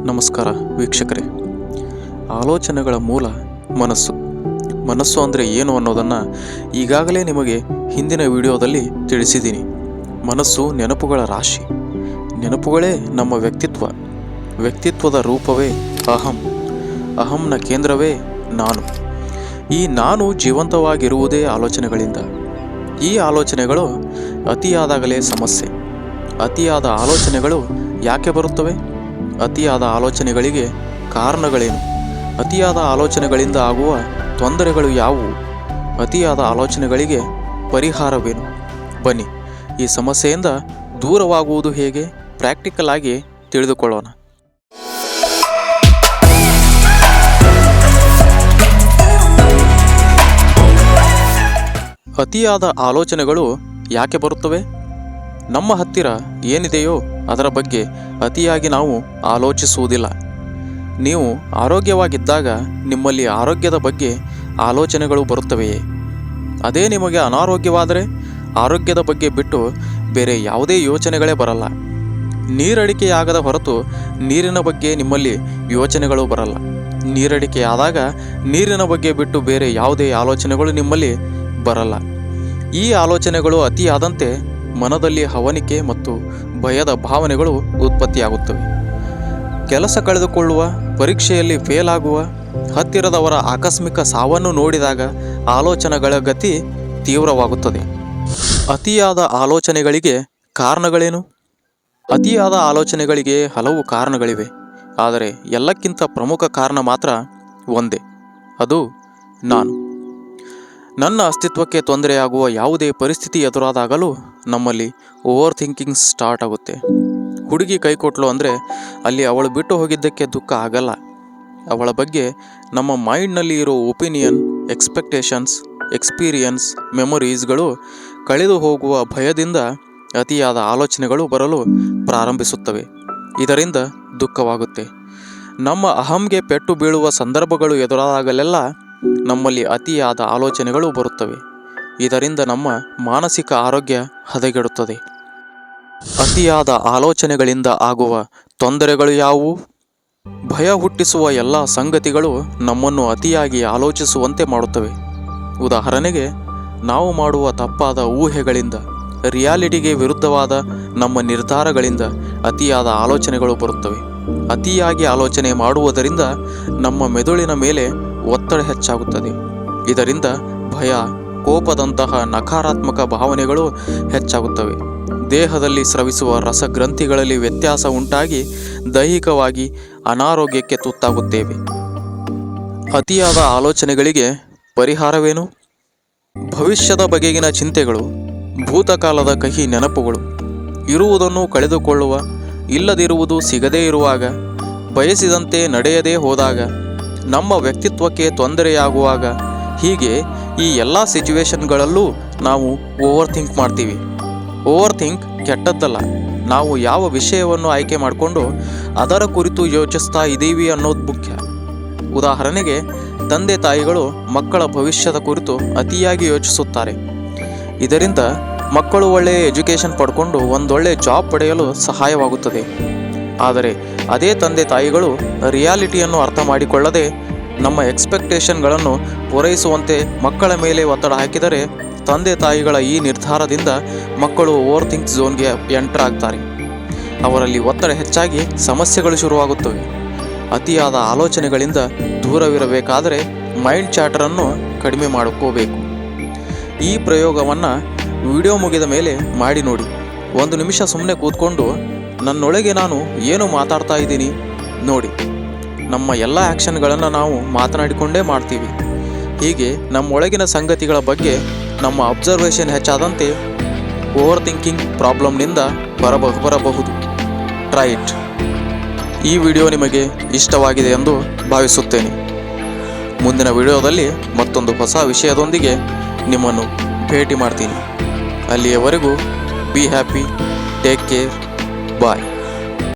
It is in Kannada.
ನಮಸ್ಕಾರ ವೀಕ್ಷಕರೇ. ಆಲೋಚನೆಗಳ ಮೂಲ ಮನಸ್ಸು ಅಂದರೆ ಏನು ಅನ್ನೋದನ್ನು ಈಗಾಗಲೇ ನಿಮಗೆ ಹಿಂದಿನ ವಿಡಿಯೋದಲ್ಲಿ ತಿಳಿಸಿದ್ದೀನಿ. ಮನಸ್ಸು ನೆನಪುಗಳ ರಾಶಿ. ನೆನಪುಗಳೇ ನಮ್ಮ ವ್ಯಕ್ತಿತ್ವದ ರೂಪವೇ ಅಹಂನ ಕೇಂದ್ರವೇ ನಾನು. ಈ ನಾನು ಜೀವಂತವಾಗಿರುವುದೇ ಆಲೋಚನೆಗಳಿಂದ. ಈ ಆಲೋಚನೆಗಳು ಅತಿಯಾದಾಗಲೇ ಸಮಸ್ಯೆ. ಅತಿಯಾದ ಆಲೋಚನೆಗಳು ಯಾಕೆ ಬರುತ್ತವೆ? ಅತಿಯಾದ ಆಲೋಚನೆಗಳಿಗೆ ಕಾರಣಗಳೇನು? ಅತಿಯಾದ ಆಲೋಚನೆಗಳಿಂದ ಆಗುವ ತೊಂದರೆಗಳು ಯಾವುವು? ಅತಿಯಾದ ಆಲೋಚನೆಗಳಿಗೆ ಪರಿಹಾರವೇನು? ಬನ್ನಿ, ಈ ಸಮಸ್ಯೆಯಿಂದ ದೂರವಾಗುವುದು ಹೇಗೆ ಪ್ರಾಕ್ಟಿಕಲ್ ಆಗಿ ತಿಳಿದುಕೊಳ್ಳೋಣ. ಅತಿಯಾದ ಆಲೋಚನೆಗಳು ಯಾಕೆ ಬರುತ್ತವೆ? ನಮ್ಮ ಹತ್ತಿರ ಏನಿದೆಯೋ ಅದರ ಬಗ್ಗೆ ಅತಿಯಾಗಿ ನಾವು ಆಲೋಚಿಸುವುದಿಲ್ಲ. ನೀವು ಆರೋಗ್ಯವಾಗಿದ್ದಾಗ ನಿಮ್ಮಲ್ಲಿ ಆರೋಗ್ಯದ ಬಗ್ಗೆ ಆಲೋಚನೆಗಳು ಬರುತ್ತವೆಯೇ? ಅದೇ ನಿಮಗೆ ಅನಾರೋಗ್ಯವಾದರೆ ಆರೋಗ್ಯದ ಬಗ್ಗೆ ಬಿಟ್ಟು ಬೇರೆ ಯಾವುದೇ ಯೋಚನೆಗಳೇ ಬರಲ್ಲ. ನೀರಡಿಕೆಯಾಗದ ಹೊರತು ನೀರಿನ ಬಗ್ಗೆ ನಿಮ್ಮಲ್ಲಿ ಯೋಚನೆಗಳು ಬರಲ್ಲ. ನೀರಡಿಕೆಯಾದಾಗ ನೀರಿನ ಬಗ್ಗೆ ಬಿಟ್ಟು ಬೇರೆ ಯಾವುದೇ ಆಲೋಚನೆಗಳು ನಿಮ್ಮಲ್ಲಿ ಬರಲ್ಲ. ಈ ಆಲೋಚನೆಗಳು ಅತಿಯಾದಂತೆ ಮನದಲ್ಲಿ ಹವಣಿಕೆ ಮತ್ತು ಭಯದ ಭಾವನೆಗಳು ಉತ್ಪತ್ತಿಯಾಗುತ್ತವೆ. ಕೆಲಸ ಕಳೆದುಕೊಳ್ಳುವ, ಪರೀಕ್ಷೆಯಲ್ಲಿ ಫೇಲ್ ಆಗುವ, ಹತ್ತಿರದವರ ಆಕಸ್ಮಿಕ ಸಾವನ್ನು ನೋಡಿದಾಗ ಆಲೋಚನೆಗಳ ಗತಿ ತೀವ್ರವಾಗುತ್ತದೆ. ಅತಿಯಾದ ಆಲೋಚನೆಗಳಿಗೆ ಕಾರಣಗಳೇನು? ಅತಿಯಾದ ಆಲೋಚನೆಗಳಿಗೆ ಹಲವು ಕಾರಣಗಳಿವೆ. ಆದರೆ ಎಲ್ಲಕ್ಕಿಂತ ಪ್ರಮುಖ ಕಾರಣ ಮಾತ್ರ ಒಂದೇ, ಅದು ನಾನು. ನನ್ನ ಅಸ್ತಿತ್ವಕ್ಕೆ ತೊಂದರೆಯಾಗುವ ಯಾವುದೇ ಪರಿಸ್ಥಿತಿ ಎದುರಾದಾಗಲೂ ನಮ್ಮಲ್ಲಿ ಓವರ್ ಥಿಂಕಿಂಗ್ ಸ್ಟಾರ್ಟ್ ಆಗುತ್ತೆ. ಹುಡುಗಿ ಕೈ ಕೊಟ್ಲು ಅಂದರೆ ಅಲ್ಲಿ ಅವಳು ಬಿಟ್ಟು ಹೋಗಿದ್ದಕ್ಕೆ ದುಃಖ ಆಗಲ್ಲ. ಅವಳ ಬಗ್ಗೆ ನಮ್ಮ ಮೈಂಡ್ನಲ್ಲಿ ಇರೋ ಒಪಿನಿಯನ್, ಎಕ್ಸ್ಪೆಕ್ಟೇಷನ್ಸ್, ಎಕ್ಸ್ಪೀರಿಯನ್ಸ್, ಮೆಮೊರೀಸ್ಗಳು ಕಳೆದು ಹೋಗುವ ಭಯದಿಂದ ಅತಿಯಾದ ಆಲೋಚನೆಗಳು ಬರಲು ಪ್ರಾರಂಭಿಸುತ್ತವೆ. ಇದರಿಂದ ದುಃಖವಾಗುತ್ತೆ. ನಮ್ಮ ಅಹಂಗೆ ಪೆಟ್ಟು ಬೀಳುವ ಸಂದರ್ಭಗಳು ಎದುರಾದಾಗಲೆಲ್ಲ ನಮ್ಮಲ್ಲಿ ಅತಿಯಾದ ಆಲೋಚನೆಗಳು ಬರುತ್ತವೆ. ಇದರಿಂದ ನಮ್ಮ ಮಾನಸಿಕ ಆರೋಗ್ಯ ಹದಗೆಡುತ್ತದೆ. ಅತಿಯಾದ ಆಲೋಚನೆಗಳಿಂದ ಆಗುವ ತೊಂದರೆಗಳು ಯಾವುವು? ಭಯ ಹುಟ್ಟಿಸುವ ಎಲ್ಲ ಸಂಗತಿಗಳು ನಮ್ಮನ್ನು ಅತಿಯಾಗಿ ಆಲೋಚಿಸುವಂತೆ ಮಾಡುತ್ತವೆ. ಉದಾಹರಣೆಗೆ, ನಾವು ಮಾಡುವ ತಪ್ಪಾದ ಊಹೆಗಳಿಂದ, ರಿಯಾಲಿಟಿಗೆ ವಿರುದ್ಧವಾದ ನಮ್ಮ ನಿರ್ಧಾರಗಳಿಂದ ಅತಿಯಾದ ಆಲೋಚನೆಗಳು ಬರುತ್ತವೆ. ಅತಿಯಾಗಿ ಆಲೋಚನೆ ಮಾಡುವುದರಿಂದ ನಮ್ಮ ಮೆದುಳಿನ ಮೇಲೆ ಒತ್ತಡ ಹೆಚ್ಚಾಗುತ್ತದೆ. ಇದರಿಂದ ಭಯ, ಕೋಪದಂತಹ ನಕಾರಾತ್ಮಕ ಭಾವನೆಗಳು ಹೆಚ್ಚಾಗುತ್ತವೆ. ದೇಹದಲ್ಲಿ ಸ್ರವಿಸುವ ರಸಗ್ರಂಥಿಗಳಲ್ಲಿ ವ್ಯತ್ಯಾಸ ಉಂಟಾಗಿ ದೈಹಿಕವಾಗಿ ಅನಾರೋಗ್ಯಕ್ಕೆ ತುತ್ತಾಗುತ್ತೇವೆ. ಅತಿಯಾದ ಆಲೋಚನೆಗಳಿಗೆ ಪರಿಹಾರವೇನು? ಭವಿಷ್ಯದ ಬಗೆಗಿನ ಚಿಂತೆಗಳು, ಭೂತಕಾಲದ ಕಹಿ ನೆನಪುಗಳು, ಇರುವುದನ್ನು ಕಳೆದುಕೊಳ್ಳುವ, ಇಲ್ಲದಿರುವುದು ಸಿಗದೇ ಇರುವಾಗ, ಬಯಸಿದಂತೆ ನಡೆಯದೇ ಹೋದಾಗ, ನಮ್ಮ ವ್ಯಕ್ತಿತ್ವಕ್ಕೆ ತೊಂದರೆಯಾಗುವಾಗ, ಹೀಗೆ ಈ ಎಲ್ಲ ಸಿಚುವೇಶನ್ಗಳಲ್ಲೂ ನಾವು ಓವರ್ ಥಿಂಕ್ ಮಾಡ್ತೀವಿ. ಓವರ್ ಥಿಂಕ್ ಕೆಟ್ಟದ್ದಲ್ಲ. ನಾವು ಯಾವ ವಿಷಯವನ್ನು ಆಯ್ಕೆ ಮಾಡಿಕೊಂಡು ಅದರ ಕುರಿತು ಯೋಚಿಸ್ತಾ ಇದ್ದೀವಿ ಅನ್ನೋದು ಮುಖ್ಯ. ಉದಾಹರಣೆಗೆ, ತಂದೆ ತಾಯಿಗಳು ಮಕ್ಕಳ ಭವಿಷ್ಯದ ಕುರಿತು ಅತಿಯಾಗಿ ಯೋಚಿಸುತ್ತಾರೆ. ಇದರಿಂದ ಮಕ್ಕಳು ಒಳ್ಳೆಯ ಎಜುಕೇಷನ್ ಪಡ್ಕೊಂಡು ಒಂದೊಳ್ಳೆ ಜಾಬ್ ಪಡೆಯಲು ಸಹಾಯವಾಗುತ್ತದೆ. ಆದರೆ ಅದೇ ತಂದೆ ತಾಯಿಗಳು ರಿಯಾಲಿಟಿಯನ್ನು ಅರ್ಥ ಮಾಡಿಕೊಳ್ಳದೆ ನಮ್ಮ ಎಕ್ಸ್ಪೆಕ್ಟೇಷನ್ಗಳನ್ನು ಪೂರೈಸುವಂತೆ ಮಕ್ಕಳ ಮೇಲೆ ಒತ್ತಡ ಹಾಕಿದರೆ ತಂದೆ ತಾಯಿಗಳ ಈ ನಿರ್ಧಾರದಿಂದ ಮಕ್ಕಳು ಓವರ್ ಥಿಂಕ್ ಝೋನ್ಗೆ ಎಂಟರ್ ಆಗ್ತಾರೆ. ಅವರಲ್ಲಿ ಒತ್ತಡ ಹೆಚ್ಚಾಗಿ ಸಮಸ್ಯೆಗಳು ಶುರುವಾಗುತ್ತವೆ. ಅತಿಯಾದ ಆಲೋಚನೆಗಳಿಂದ ದೂರವಿರಬೇಕಾದರೆ ಮೈಂಡ್ ಚಾಟರನ್ನು ಕಡಿಮೆ ಮಾಡ್ಕೋಬೇಕು. ಈ ಪ್ರಯೋಗವನ್ನು ವಿಡಿಯೋ ಮುಗಿದ ಮೇಲೆ ಮಾಡಿ ನೋಡಿ. 1 ನಿಮಿಷ ಸುಮ್ಮನೆ ಕೂತ್ಕೊಂಡು ನನ್ನೊಳಗೆ ನಾನು ಏನು ಮಾತಾಡ್ತಾ ಇದ್ದೀನಿ ನೋಡಿ. ನಮ್ಮ ಎಲ್ಲ ಆ್ಯಕ್ಷನ್ಗಳನ್ನು ನಾವು ಮಾತನಾಡಿಕೊಂಡೇ ಮಾಡ್ತೀವಿ. ಹೀಗೆ ನಮ್ಮೊಳಗಿನ ಸಂಗತಿಗಳ ಬಗ್ಗೆ ನಮ್ಮ ಅಬ್ಸರ್ವೇಷನ್ ಹೆಚ್ಚಾದಂತೆ ಓವರ್ ಥಿಂಕಿಂಗ್ ಪ್ರಾಬ್ಲಮ್ನಿಂದ ಬರಬಹುದು. Try it. ಈ ವಿಡಿಯೋ ನಿಮಗೆ ಇಷ್ಟವಾಗಿದೆ ಎಂದು ಭಾವಿಸುತ್ತೇನೆ. ಮುಂದಿನ ವಿಡಿಯೋದಲ್ಲಿ ಮತ್ತೊಂದು ಹೊಸ ವಿಷಯದೊಂದಿಗೆ ನಿಮ್ಮನ್ನು ಭೇಟಿ ಮಾಡ್ತೀನಿ. ಅಲ್ಲಿಯವರೆಗೂ be happy, take care, bye.